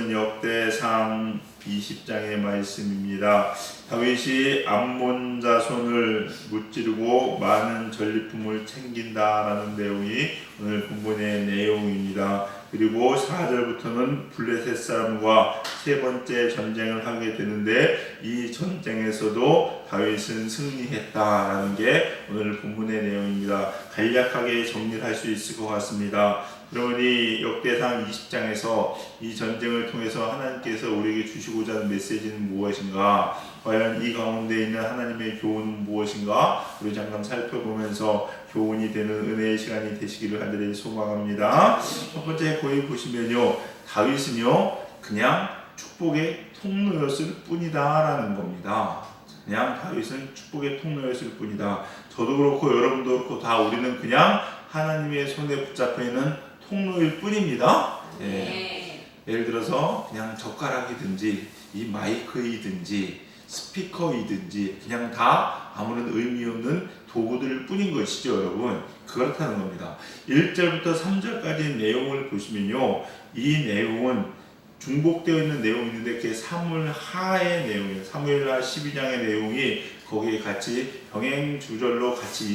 말씀은 역대상 20장의 말씀입니다. 다윗이 암몬 자손을 무찌르고 많은 전리품을 챙긴다라는 내용이 오늘 본문의 내용입니다. 그리고 4절부터는 블레셋 사람과 세 번째 전쟁을 하게 되는데 이 전쟁에서도 다윗은 승리했다라는 게 오늘 본문의 내용입니다. 간략하게 정리를 할 수 있을 것 같습니다. 그러니 역대상 20장에서 이 전쟁을 통해서 하나님께서 우리에게 주시고자 하는 메시지는 무엇인가? 과연 이 가운데 있는 하나님의 교훈은 무엇인가? 우리 잠깐 살펴보면서 교훈이 되는 은혜의 시간이 되시기를 간절히 소망합니다. 첫 번째 거기 보시면요, 다윗은요 그냥 축복의 통로였을 뿐이다라는 겁니다. 그냥 다윗은 축복의 통로였을 뿐이다. 저도 그렇고 여러분도 그렇고 다 우리는 그냥 하나님의 손에 붙잡혀 있는 통로일 뿐입니다. 예. 예를 들어서 그냥 젓가락이든지 이 마이크이든지 스피커이든지 그냥 다 아무런 의미 없는 도구들일 뿐인 것이죠, 여러분. 그렇다는 겁니다. 1절부터 3절까지 내용을 보시면요, 이 내용은 중복되어 있는 내용이 있는데 그게 사무엘하의 내용이에요. 사무엘하 12장의 내용이 거기에 같이 병행주절로 같이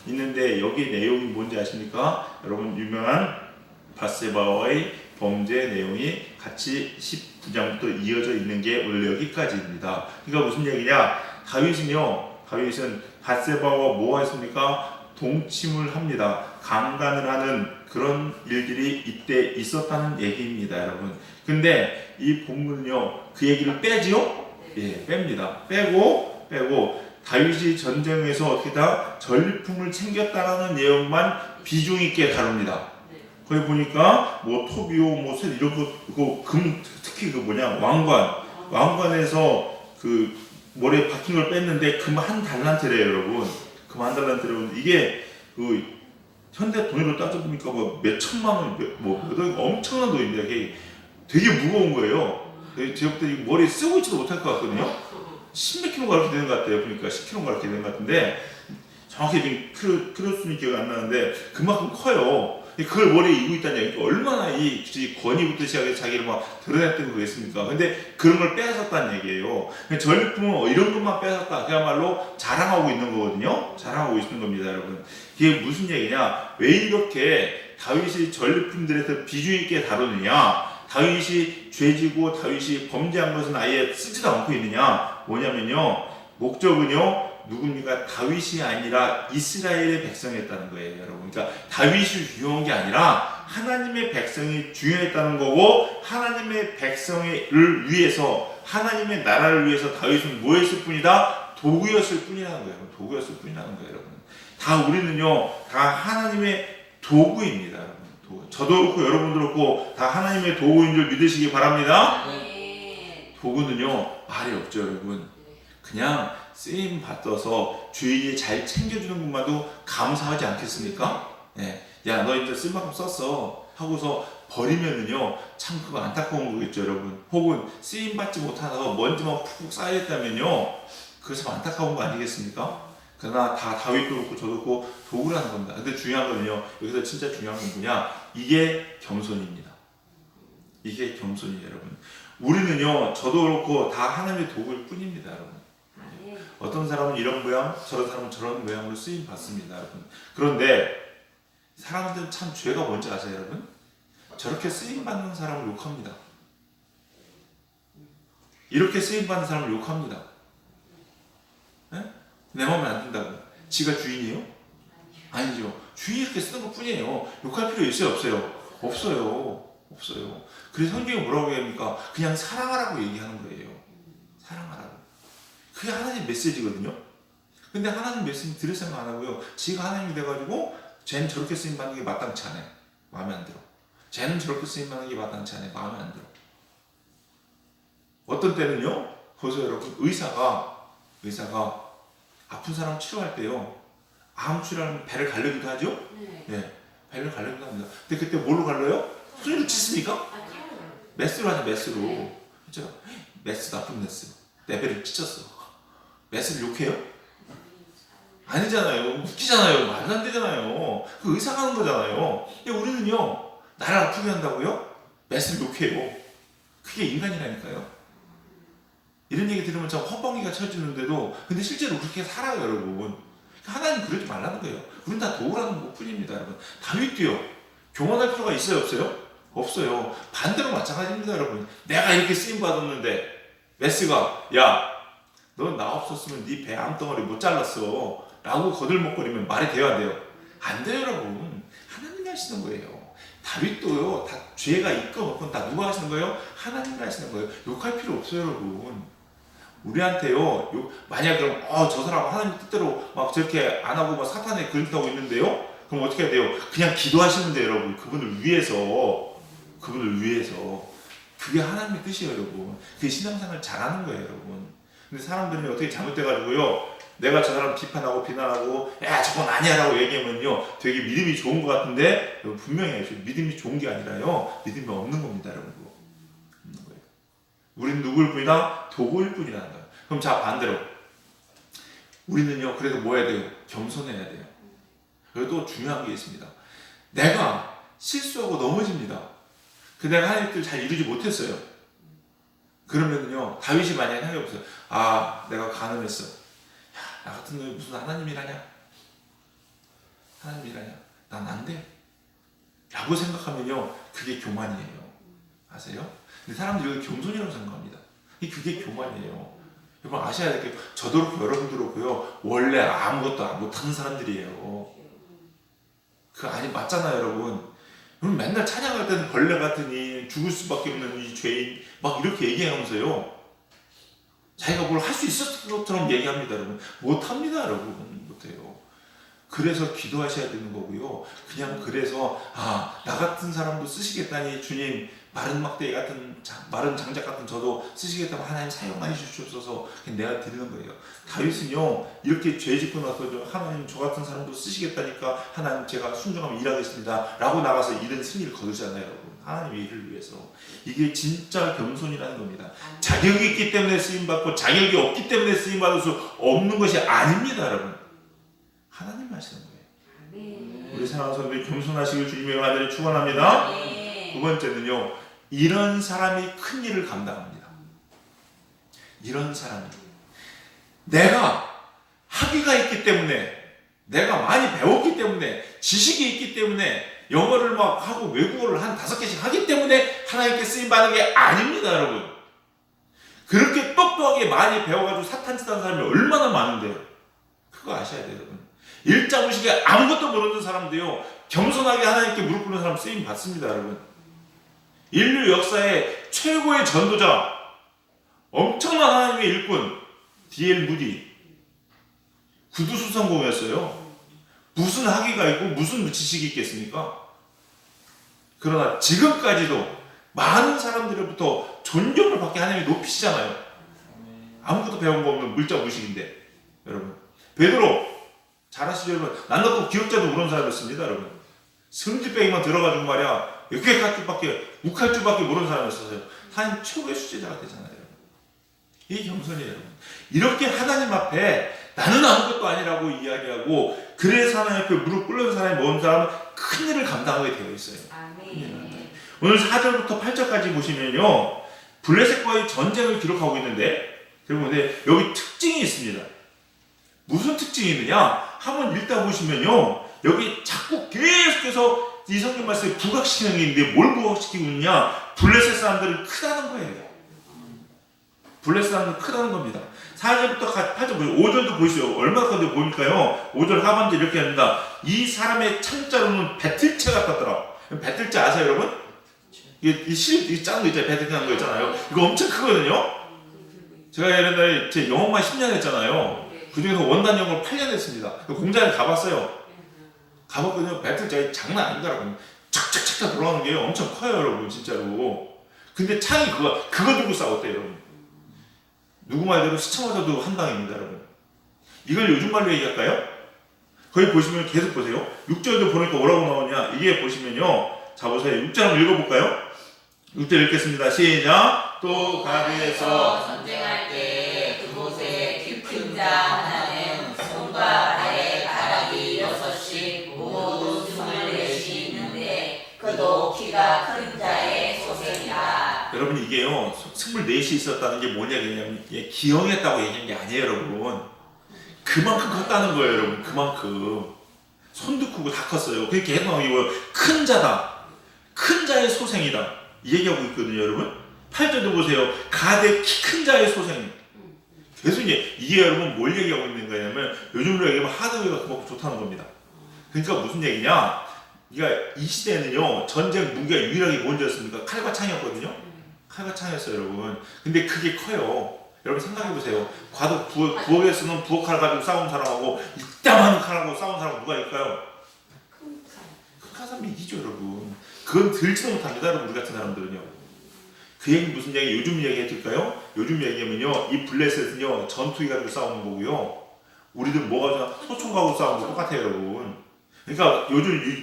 있는데 여기 내용이 뭔지 아십니까? 여러분 유명한 밧세바와의 범죄 내용이 같이 19장부터 이어져 있는 게 오늘 여기까지입니다. 그러니까 무슨 얘기냐? 다윗은 밧세바와 뭐가 있습니까? 동침을 합니다. 강간을 하는 그런 일들이 이때 있었다는 얘기입니다, 여러분. 근데 이 본문은요, 그 얘기를 빼지요? 예, 뺍니다. 빼고 다윗이 전쟁에서 어떻게 다 전리품을 챙겼다라는 내용만 비중 있게 다룹니다. 거기 보니까 뭐 토비오 뭐 이런 거 금 특히 왕관에서 그 머리에 박힌 걸 뺐는데 금 한 달란트래요, 여러분. 금 한 달란트래요. 이게 그 현대 돈으로 따져보니까 뭐 몇 천만 원, 엄청난 돈입니다. 이게 되게 무거운 거예요. 제가 그때 머리에 쓰고 있지도 못할 것 같거든요. 10몇 킬로가 이렇게 되는 것 같아요. 그러니까 10킬로가 이렇게 되는 것 같은데 정확히 키로수는 기억이 안 나는데 그만큼 커요. 그걸 머리에 이고 있다는 얘기가 얼마나 이 권위부터 시작해서 자기를 막 드러냈던 거겠습니까? 근데 그런 걸 빼앗았다는 얘기예요. 전리품은 이런 것만 빼앗았다. 그야말로 자랑하고 있는 거거든요. 자랑하고 있는 겁니다, 여러분. 이게 무슨 얘기냐? 왜 이렇게 다윗이 전리품들에서 비중 있게 다루느냐? 다윗이 죄지고 다윗이 범죄한 것은 아예 쓰지도 않고 있느냐? 뭐냐면요, 목적은요, 누굽니까? 다윗이 아니라 이스라엘의 백성이었다는 거예요, 여러분. 그러니까 다윗이 중요한 게 아니라 하나님의 백성이 중요했다는 거고, 하나님의 백성을 위해서, 하나님의 나라를 위해서 다윗은 뭐였을 뿐이다? 도구였을 뿐이라는 거예요. 도구였을 뿐이라는 거예요, 여러분. 다 우리는요, 다 하나님의 도구입니다, 여러분. 저도 그렇고 여러분도 그렇고 다 하나님의 도구인 줄 믿으시기 바랍니다. 도구는요, 말이 없죠, 여러분. 그냥 쓰임 받아서 주인이 잘 챙겨주는 것만도 감사하지 않겠습니까? 예. 야, 너 이제 쓸 만큼 썼어 하고서 버리면은요, 참 그거 안타까운 거겠죠, 여러분. 혹은 쓰임 받지 못하다가 먼지만 푹 쌓여있다면요, 그래서 안타까운 거 아니겠습니까? 그러나 다 다윗도 그렇고 저도 그렇고 도구라는 겁니다. 근데 중요한 거는요, 여기서 진짜 중요한 건 뭐냐? 이게 겸손입니다. 이게 겸손이에요, 여러분. 우리는요, 저도 그렇고 다 하나님의 도구일 뿐입니다, 여러분. 어떤 사람은 이런 모양, 저런 사람은 저런 모양으로 쓰임 받습니다, 여러분. 그런데 사람들은 참 죄가 뭔지 아세요, 여러분? 저렇게 쓰임 받는 사람을 욕합니다. 이렇게 쓰임 받는 사람을 욕합니다. 네? 내 마음에 안 든다고. 지가 주인이에요? 아니죠. 주인이 이렇게 쓰는 것 뿐이에요. 욕할 필요 있어요, 없어요? 없어요. 그래서 성경이 뭐라고 합니까? 그냥 사랑하라고 얘기하는 거예요. 사랑하라고. 그게 하나님 메시지거든요. 근데 하나님 메시지 들을 생각 안 하고요, 지가 하나님이 돼가지고 쟤는 저렇게 쓰임받는 게 마땅치 않아요. 마음에 안 들어. 쟤는 저렇게 쓰임받는 게 마땅치 않아요. 마음에 안 들어. 어떤 때는요, 보세요, 여러분. 의사가 아픈 사람 치료할 때요, 암 치료하면 배를 가르기도 하죠? 네. 배를 가르기도 합니다. 근데 그때 뭘로 갈라요? 손으로 찢습니까? 메스로 하죠, 메스로. 그죠? 메스, 나쁜 메스. 내 배를 찢었어. 메스를 욕해요? 아니잖아요. 웃기잖아요. 말도 안 되잖아요. 그 의사가 하는 거잖아요. 근데 우리는요, 나를 아프게 한다고요? 메스를 욕해요. 그게 인간이라니까요. 이런 얘기 들으면 참 헛방귀가 쳐지는데도 근데 실제로 그렇게 살아요, 여러분. 하나님 그러지 말라는 거예요. 우린 다 도우라는 것 뿐입니다, 여러분. 다윗도요. 교만할 필요가 있어요, 없어요? 없어요. 반대로 마찬가지입니다, 여러분. 내가 이렇게 쓰임 받았는데 메스가 야, 너 나 없었으면 네 배 암덩어리 못 잘랐어 라고 거들먹거리면 말이 돼요, 안 돼요? 안 돼요, 여러분. 하나님이 하시는 거예요. 다윗도요, 다 죄가 있건 없건 다 누가 하시는 거예요? 하나님이 하시는 거예요. 욕할 필요 없어요, 여러분. 우리한테요, 만약 그럼 저 사람 하나님 뜻대로 막 저렇게 안 하고 막 사탄에 그릇하고 있는데요, 그럼 어떻게 해야 돼요? 그냥 기도하시면 돼요, 여러분. 그분을 위해서. 그게 하나님의 뜻이에요, 여러분. 그게 신앙생활 잘하는 거예요, 여러분. 근데 사람들이 어떻게 잘못돼가지고요, 내가 저 사람 비판하고 비난하고 야 저건 아니야 라고 얘기하면요 되게 믿음이 좋은 것 같은데 분명히 알죠. 믿음이 좋은 게 아니라요 믿음이 없는 겁니다, 여러분. 없는 거예요. 우리는 누구일 뿐이다? 도구일 뿐이라는 거예요. 그럼 자 반대로 우리는요 그래서 뭐 해야 돼요? 겸손해야 돼요. 그래도 중요한 게 있습니다. 내가 실수하고 넘어집니다. 내가 하나님 뜻을 잘 이루지 못했어요. 그러면요 다윗이 만약에 생각해보세요. 아 내가 가늠했어. 나 같은 놈이 무슨 하나님이라냐? 난 안 돼. 라고 생각하면요 그게 교만이에요. 아세요? 근데 사람들이 이걸 겸손이라고 생각합니다. 그게 교만이에요. 여러분 아셔야 될 게 저도 그렇고 여러분도 그렇고요 원래 아무것도 못하는 사람들이에요. 맞잖아요, 여러분. 여러분 맨날 찬양할 때는 벌레 같으니 죽을 수밖에 없는 이 죄인 막 이렇게 얘기하면서요 자기가 뭘 할 수 있었을 것처럼 얘기합니다, 여러분. 못합니다, 여러분. 못해요. 그래서 기도하셔야 되는 거고요. 그냥 그래서 나 같은 사람도 쓰시겠다니 주님 마른 막대기 같은 마른 장작 같은 저도 쓰시겠다고 하나님 사용하여 주시옵소서. 그냥 내가 드리는 거예요. 다윗은요 이렇게 죄 짓고 나서 하나님 저 같은 사람도 쓰시겠다니까 하나님 제가 순종하면 일하겠습니다 라고 나가서 이런 승리를 거두잖아요, 여러분. 하나님의 일을 위해서. 이게 진짜 겸손이라는 겁니다. 자격이 있기 때문에 쓰임받고 자격이 없기 때문에 쓰임받을 수 없는 것이 아닙니다, 여러분. 하나님 하시는 거예요. 우리 사랑하는 성도들 겸손하시길 주님의 은혜를 축원합니다. 두 번째는요 이런 사람이 큰 일을 감당합니다. 이런 사람이 내가 학위가 있기 때문에 내가 많이 배웠기 때문에 지식이 있기 때문에 영어를 막 하고 외국어를 한 5개씩 하기 때문에 하나님께 쓰임받는 게 아닙니다, 여러분. 그렇게 똑똑하게 많이 배워가지고 사탄짓하는 사람이 얼마나 많은데요. 그거 아셔야 돼요, 여러분. 일자무식에 아무것도 모르는 사람도요 겸손하게 하나님께 무릎 꿇는 사람 쓰임 받습니다, 여러분. 인류 역사의 최고의 전도자, 엄청난 하나님의 일꾼 D.L. 무디 구두수성공이었어요. 무슨 학위가 있고 무슨 지식이 있겠습니까? 그러나 지금까지도 많은 사람들로부터 존경을 받게 하나님이 높이시잖아요. 아무것도 배운 거 없는 물자 무식인데. 여러분 베드로 잘 아시죠, 여러분? 난 넣고 기억자도 그런 사람이었습니다, 여러분. 성질병이만 들어가지고 말이야 욱할 줄밖에 모르는 사람이었어요. 하나님 최고의 수제자가 되잖아요, 여러분. 이게 겸손이에요, 여러분. 이렇게 하나님 앞에 나는 아무것도 아니라고 이야기하고 그래서 하나님 앞에 무릎 꿇는 사람이 모은 사람은 큰 일을 감당하게 되어 있어요. 아멘. 오늘 4절부터 8절까지 보시면요 블레셋과의 전쟁을 기록하고 있는데 근데 여기 특징이 있습니다. 무슨 특징이 있느냐? 한번 읽다 보시면요 여기 자꾸 계속해서 이 성경 말씀에 부각시키는 게 있는데 뭘 부각시키고 있느냐? 블레셋 사람들은 크다는 거예요. 블레셋 사람들은 크다는 겁니다. 4절부터 8절 보시죠. 5절도 보시죠. 얼마나 큰지 보니까요 5절 하반절 이렇게 합니다. 이 사람의 창자로는 배틀채 같았더라. 배틀채 아세요, 여러분? 이게 작은 거 있잖아요. 배틀채 하는 거 있잖아요. 이거 엄청 크거든요. 제가 옛날에 제 영어만 10년 했잖아요. 그중에서 원단 영어를 8년 했습니다. 공장에 가봤어요. 가봤거든요. 배틀채 장난 아니더라고요. 착착착착 돌아가는 게 엄청 커요, 여러분. 진짜로. 근데 창이 그거 들고 싸웠대요, 여러분. 누구 말대로 시청하셔도 한 방입니다, 여러분. 이걸 요즘 말로 얘기할까요? 거기 보시면 계속 보세요. 6절도 보니까 뭐라고 나오냐? 이게 보시면요. 자, 보세요. 6절 한번 읽어볼까요? 6절 읽겠습니다. 시작. 또 가드에서 전쟁할 때 그곳에 키 큰 자 하나는 손과 발에 가락이 6씩 모두 24이 있는데 그도 키가 큰 자의 소생이라. 여러분 이게요 24이 있었다는 게 뭐냐면 기형했다고 얘기한 게 아니에요 여러분. 그만큼 컸다는 거예요 여러분. 그만큼 손도 크고 다 컸어요. 그게 계속 나오고 큰 자다, 큰 자의 소생이다 이 얘기하고 있거든요 여러분. 8절도 보세요. 가대 키 큰 자의 소생. 계속 이게 여러분 뭘 얘기하고 있는 거냐면 요즘으로 얘기하면 하드웨어가 그만큼 좋다는 겁니다. 그러니까 무슨 얘기냐, 그러니까 이 시대에는요 전쟁 무기가 유일하게 뭔지였습니까? 칼과 창이었거든요. 칼과 창이었어요 여러분. 근데 그게 커요. 여러분 생각해보세요. 부엌에 쓰는 부엌칼 가지고 싸운 사람하고 이따만한 칼하고 싸운 사람은 누가 이길까요? 큰 사람이 이기죠 여러분. 그건 들지도 못합니다 여러분. 우리 같은 사람들은요. 그 얘기 무슨 얘기? 요즘 얘기 해줄까요? 요즘 얘기하면요 이 블레셋은요 전투기 가지고 싸우는 거고요, 우리들 뭐가 소총 가지고 싸우는 거 똑같아요 여러분. 그러니까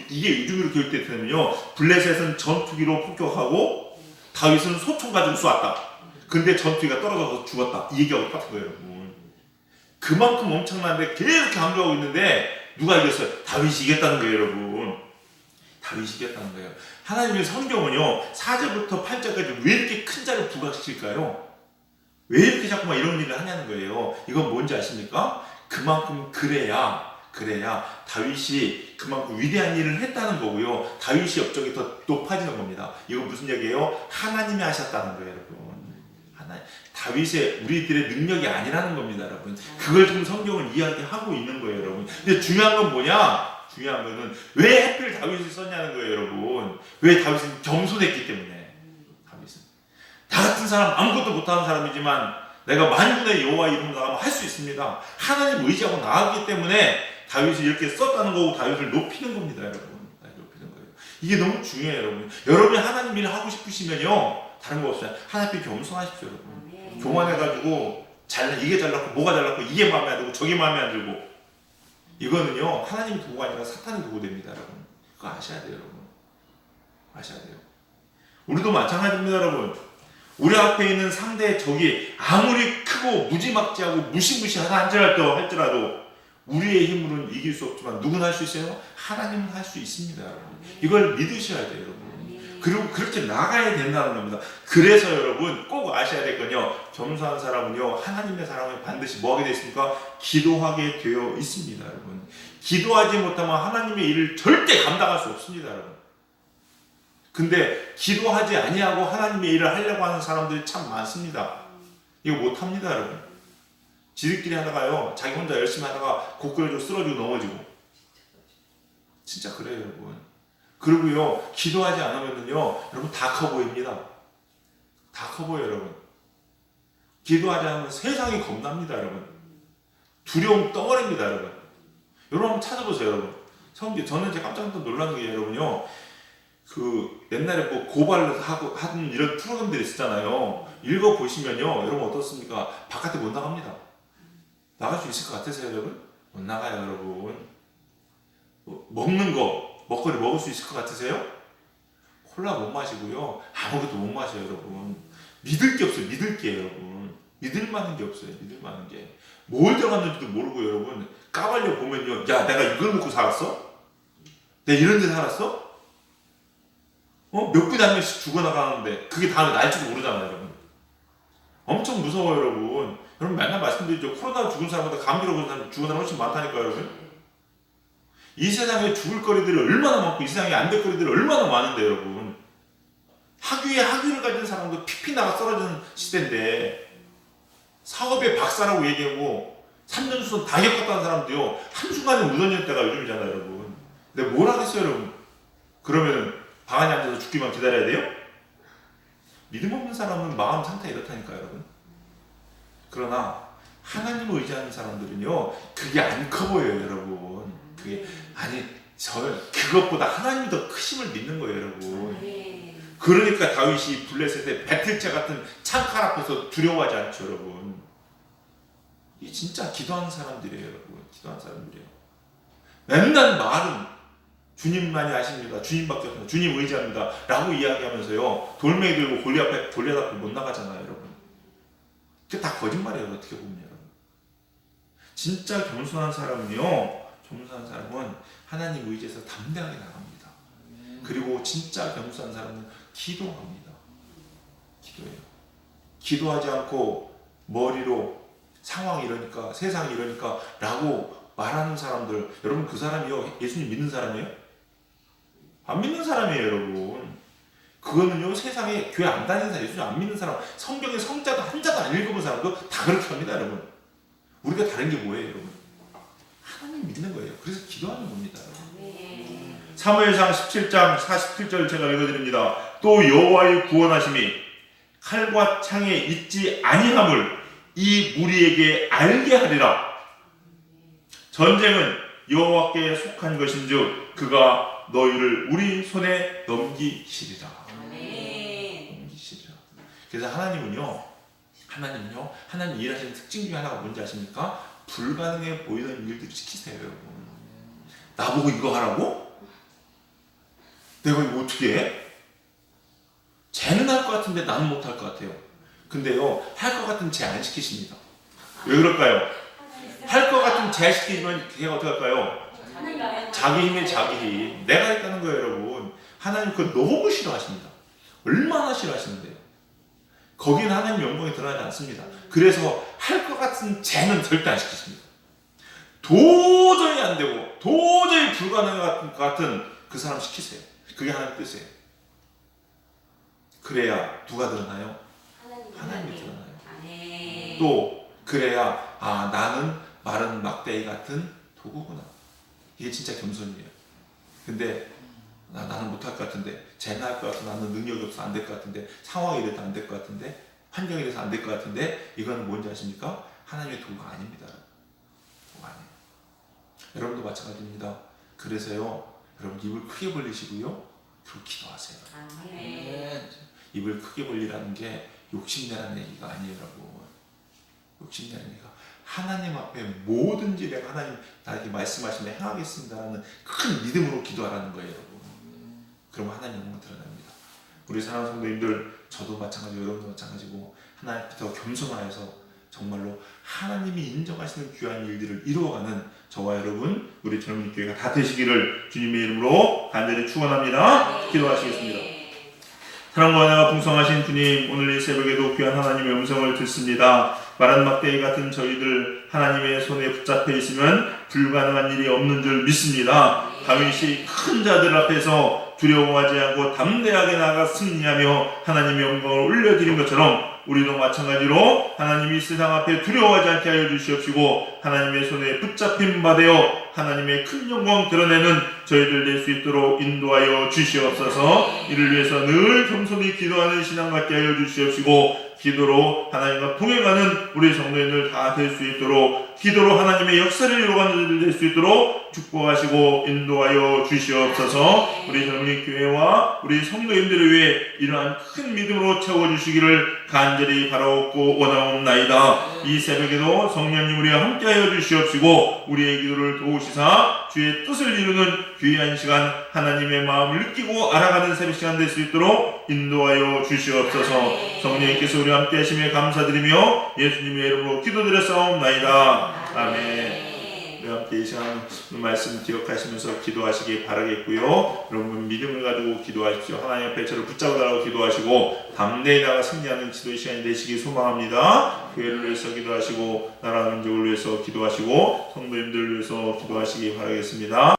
이게 요즘으로 교육됐다면요 블레셋은 전투기로 폭격하고 다윗은 소총 가지고 쏘았다. 근데 전투기가 떨어져서 죽었다. 이 얘기하고 똑같은 거예요 여러분. 그만큼 엄청난데 계속 강조하고 있는데 누가 이겼어요? 다윗이 이겼다는 거예요 여러분. 다윗이 이겼다는 거예요. 하나님의 성경은요 4절부터 8절까지 왜 이렇게 큰 자를 부각시킬까요? 왜 이렇게 자꾸만 이런 일을 하냐는 거예요. 이건 뭔지 아십니까? 그만큼 그래야 다윗이 그만큼 위대한 일을 했다는 거고요, 다윗이 업적이 더 높아지는 겁니다. 이건 무슨 얘기예요? 하나님이 하셨다는 거예요 여러분. 다윗의 우리들의 능력이 아니라는 겁니다 여러분. 그걸 지금 성경은 이야기하고 있는 거예요 여러분. 근데 중요한 건 뭐냐? 중요한 거는 왜 하필 다윗을 썼냐는 거예요 여러분. 왜 다윗은 겸손했기 때문에. 다윗은 나 같은 사람, 아무것도 못하는 사람이지만 내가 만군의 여호와 이름으로 나가면 할 수 있습니다. 하나님 의지하고 나가기 때문에 다윗을 이렇게 썼다는 거고 다윗을 높이는 겁니다 여러분. 높이는 거예요. 이게 너무 중요해요 여러분. 여러분이 하나님 일을 하고 싶으시면요 다른 거 없어요. 하나님 겸손하십시오 여러분. 교만해가지고 이게 잘났고 뭐가 잘났고 이게 마음에 안 들고 저게 마음에 안 들고, 이거는요 하나님이 도구가 아니라 사탄이 도구 됩니다 여러분. 그거 아셔야 돼요 여러분. 아셔야 돼요. 우리도 마찬가지입니다 여러분. 우리 앞에 있는 상대의 적이 아무리 크고 무지막지하고 무시무시하다 할지라도 우리의 힘으로는 이길 수 없지만 누구는 할 수 있어요? 하나님은 할 수 있습니다 여러분. 이걸 믿으셔야 돼요 여러분. 그리고 그렇게 나가야 된다는 겁니다. 그래서 여러분 꼭 아셔야 될 건요, 겸손한 사람은요 하나님의 사랑을 반드시 뭐하게 되어 있습니까? 기도하게 되어 있습니다 여러분. 기도하지 못하면 하나님의 일을 절대 감당할 수 없습니다 여러분. 근데 기도하지 아니하고 하나님의 일을 하려고 하는 사람들이 참 많습니다. 이거 못합니다 여러분. 지들끼리 하다가요 자기 혼자 열심히 하다가 고꾸라지고 쓰러지고 넘어지고, 진짜 그래요 여러분. 그리고요 기도하지 않으면요 여러분 다 커 보입니다. 다 커 보여요 여러분. 기도하지 않으면 세상이 겁납니다 여러분. 두려움 덩어리입니다 여러분. 여러분 한번 찾아보세요 여러분. 성경, 저는 이제 깜짝 놀라는 게 여러분요, 그 옛날에 뭐 고발을 하고 하는 이런 프로그램들이 있었잖아요. 읽어보시면요 여러분 어떻습니까? 바깥에 못 나갑니다. 나갈 수 있을 것 같으세요 여러분? 못 나가요 여러분. 먹는 거, 먹거리 먹을 수 있을 것 같으세요? 콜라 못 마시고요 아무것도 못 마셔요 여러분. 믿을 게 없어요. 믿을 게 여러분. 믿을 만한 게 없어요. 믿을 만한 게. 뭘 들어갔는지도 모르고 여러분 까발려 보면요, 야 내가 이걸 먹고 살았어? 내가 이런 데 살았어? 몇 분에 한 명씩 죽어나가는데 그게 다음에 날지도 모르잖아요 여러분. 엄청 무서워요 여러분. 여러분 맨날 말씀드리죠. 코로나로 죽은 사람보다 감기로 죽은 사람 훨씬 많다니까요 여러분. 이 세상에 죽을 거리들이 얼마나 많고 이 세상에 안 될 거리들이 얼마나 많은데 여러분. 학위에 학위를 가진 사람도 피피 나가 떨어지는 시대인데, 사업의 박사라고 얘기하고 3년 수선 다 겪었다는 사람도요 한순간에 무너질 때가 요즘이잖아요 여러분. 근데 뭘 하겠어요 여러분. 그러면 방 안에 앉아서 죽기만 기다려야 돼요? 믿음 없는 사람은 마음 상태가 이렇다니까요 여러분. 그러나 하나님을 의지하는 사람들은요 그게 안 커 보여요 여러분. 그게 그것보다 하나님이 더 크심을 믿는 거예요 여러분. 그러니까 다윗이 블레셋의 배틀차 같은 창칼 앞에서 두려워하지 않죠 여러분. 이 진짜 기도하는 사람들이에요 여러분. 기도하는 사람들이에요. 맨날 말은 주님만이 아십니다, 주님밖에 없습니다, 주님 의지합니다 라고 이야기하면서요 돌멩이 들고 골리앗 앞에 못 나가잖아요 여러분. 그게 다 거짓말이에요 어떻게 보면 여러분. 진짜 겸손한 사람은요, 겸손한 사람은 하나님 의지해서 담대하게 나갑니다. 그리고 진짜 겸손한 사람은 기도합니다. 기도예요. 기도하지 않고 머리로 상황이 이러니까 세상이 이러니까 라고 말하는 사람들, 여러분 그 사람이요 예수님 믿는 사람이에요? 안 믿는 사람이에요 여러분. 그거는요 세상에 교회 안 다니는 사람, 예수님 안 믿는 사람, 성경의 성자도 한자도 안 읽어본 사람 그거 다 그렇게 합니다 여러분. 우리가 다른 게 뭐예요 여러분? 하나님 믿는 거예요. 그래서 기도하는 겁니다 여러분. 사무엘상 17장 47절 제가 읽어드립니다. 또 여호와의 구원하심이 칼과 창에 있지 아니함을 이 무리에게 알게 하리라. 전쟁은 여호와께 속한 것인즉 그가 너희를 우리 손에 넘기시리라. 넘기시리라. 그래서 하나님 일하시는 특징 중에 하나가 뭔지 아십니까? 불가능해 보이는 일들을 시키세요 여러분. 나보고 이거 하라고? 내가 이거 어떻게 해? 쟤는 할 것 같은데 나는 못 할 것 같아요. 근데요 할 것 같으면 쟤 안 시키십니다. 왜 그럴까요? 할 것 같으면 쟤 시키지만 걔가 어떻게 할까요? 자기 힘에 자기 힘. 내가 했다는 거예요 여러분. 하나님 그거 너무 싫어하십니다. 얼마나 싫어하시는데요. 거기는 하나님 영광이 드러나지 않습니다. 그래서 할 것 같은 쟤는 절대 안 시키십니다. 도저히 안 되고 도저히 불가능한 것 같은 그 사람 시키세요. 그게 하나님 뜻이에요. 그래야 누가 드러나요? 하나님이 드러나요. 또 그래야 나는 마른 막대기 같은 도구구나. 이게 진짜 겸손이에요. 근데 나는 못할 것 같은데, 쟤는 할 것 같은데, 나는 능력이 없어서 안 될 것 같은데, 상황이 이래서 안 될 것 같은데, 환경이 이래서 안 될 것 같은데, 이건 뭔지 아십니까? 하나님의 도구가 아닙니다. 도구가 아니에요. 여러분도 마찬가지입니다. 그래서요 여러분 입을 크게 벌리시고요 그리고 기도하세요. 입을 크게 벌리라는 게 욕심내라는 얘기가 아니에요 여러분. 욕심내라는 얘기가 하나님 앞에 뭐든지 내가 하나님 나에게 말씀하시면 행하겠습니다라는 큰 믿음으로 기도하라는 거예요 여러분. 그러면 하나님 영광 드러납니다. 우리 사랑하는 성도님들, 저도 마찬가지고 여러분도 마찬가지고 하나님 앞에 더 겸손하여서 정말로 하나님이 인정하시는 귀한 일들을 이루어가는 저와 여러분, 우리 젊은 교회가 다 되시기를 주님의 이름으로 간절히 축원합니다. 기도하시겠습니다. 사랑과 은혜가 풍성하신 주님, 오늘 이 새벽에도 귀한 하나님의 음성을 듣습니다. 마른 막대기 같은 저희들 하나님의 손에 붙잡혀 있으면 불가능한 일이 없는 줄 믿습니다. 다윗이 큰 자들 앞에서 두려워하지 않고 담대하게 나아가 승리하며 하나님의 영광을 올려드린 것처럼 우리도 마찬가지로 하나님이 세상 앞에 두려워하지 않게 하여 주시옵시고 하나님의 손에 붙잡힌 바 되어 하나님의 큰 영광 드러내는 저희들 될 수 있도록 인도하여 주시옵소서. 이를 위해서 늘 겸손히 기도하는 신앙 갖게 하여 주시옵시고 기도로 하나님과 동행하는 우리 성도님들 다 될 수 있도록 기도로 하나님의 역사를 이루어가는 저희들 될 수 있도록 축복하시고 인도하여 주시옵소서. 우리 젊은이 교회와 우리 성도님들을 위해 이러한 큰 믿음으로 채워주시기를 간절히 바라옵고 원하옵나이다. 이 새벽에도 성령님 우리와 함께하여 주시옵시고 우리의 기도를 도우시사 주의 뜻을 이루는 귀한 시간, 하나님의 마음을 느끼고 알아가는 새벽 시간 될 수 있도록 인도하여 주시옵소서. 성령님께서 우리와 함께하심에 감사드리며 예수님의 이름으로 기도드렸사옵나이다. 아멘. 우리와 함께 이 시간 말씀 기억하시면서 기도하시기 바라겠고요. 여러분 믿음을 가지고 기도하십시오. 하나님 앞에 저를 붙잡아 달라고 기도하시고 담대히 나가 승리하는 기도의 시간이 되시기 소망합니다. 교회를 위해서 기도하시고 나라 민족을 위해서 기도하시고 성도님들을 위해서 기도하시기 바라겠습니다.